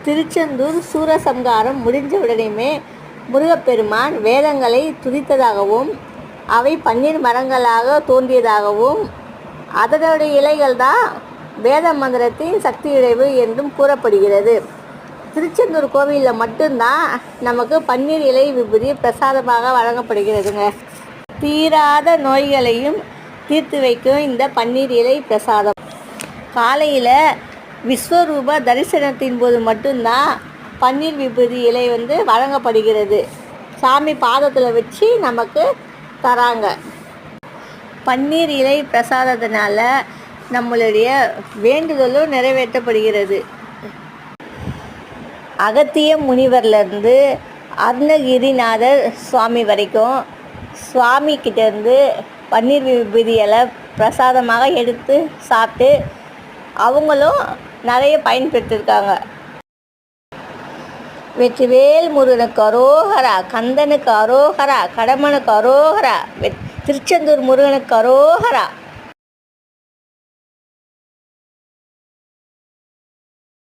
திருச்செந்தூர் சூரசம்ஹாரம் முடிஞ்ச உடனேயுமே முருகப்பெருமான் வேதங்களை துதித்ததாகவும் அவை பன்னீர் மரங்களாக தோன்றியதாகவும் அதனுடைய இலைகள் தான் வேத மந்திரத்தின் சக்தி இழைவு என்றும் கூறப்படுகிறது. திருச்செந்தூர் கோவிலில் மட்டும்தான் நமக்கு பன்னீர் இலை விபூதி பிரசாதமாக வழங்கப்படுகிறதுங்க. தீராத நோய்களையும் தீர்த்து வைக்கும் இந்த பன்னீர் இலை பிரசாதம். காலையில் விஸ்வரூப தரிசனத்தின் போது மட்டும்தான் பன்னீர் விபூதி இலை வழங்கப்படுகிறது. சாமி பாதத்தில் வச்சு நமக்கு தராங்க. பன்னீர் இலை பிரசாதத்தினால நம்மளுடைய வேண்டுதலும் நிறைவேற்றப்படுகிறது. அகத்திய முனிவர்லேருந்து அருணகிரிநாதர் சுவாமி வரைக்கும் சுவாமி கிட்டேருந்து பன்னீர் விபூதி இலை பிரசாதமாக எடுத்து சாப்பிட்டு அவங்களும் நிறைய பயன்பெற்றிருக்காங்க. வெற்றிவேல் முருகனுக்கு அரோகரா, கந்தனுக்கு அரோகரா, கடம்பனுக்கு அரோகரா, திருச்செந்தூர் முருகனுக்கு அரோகரா.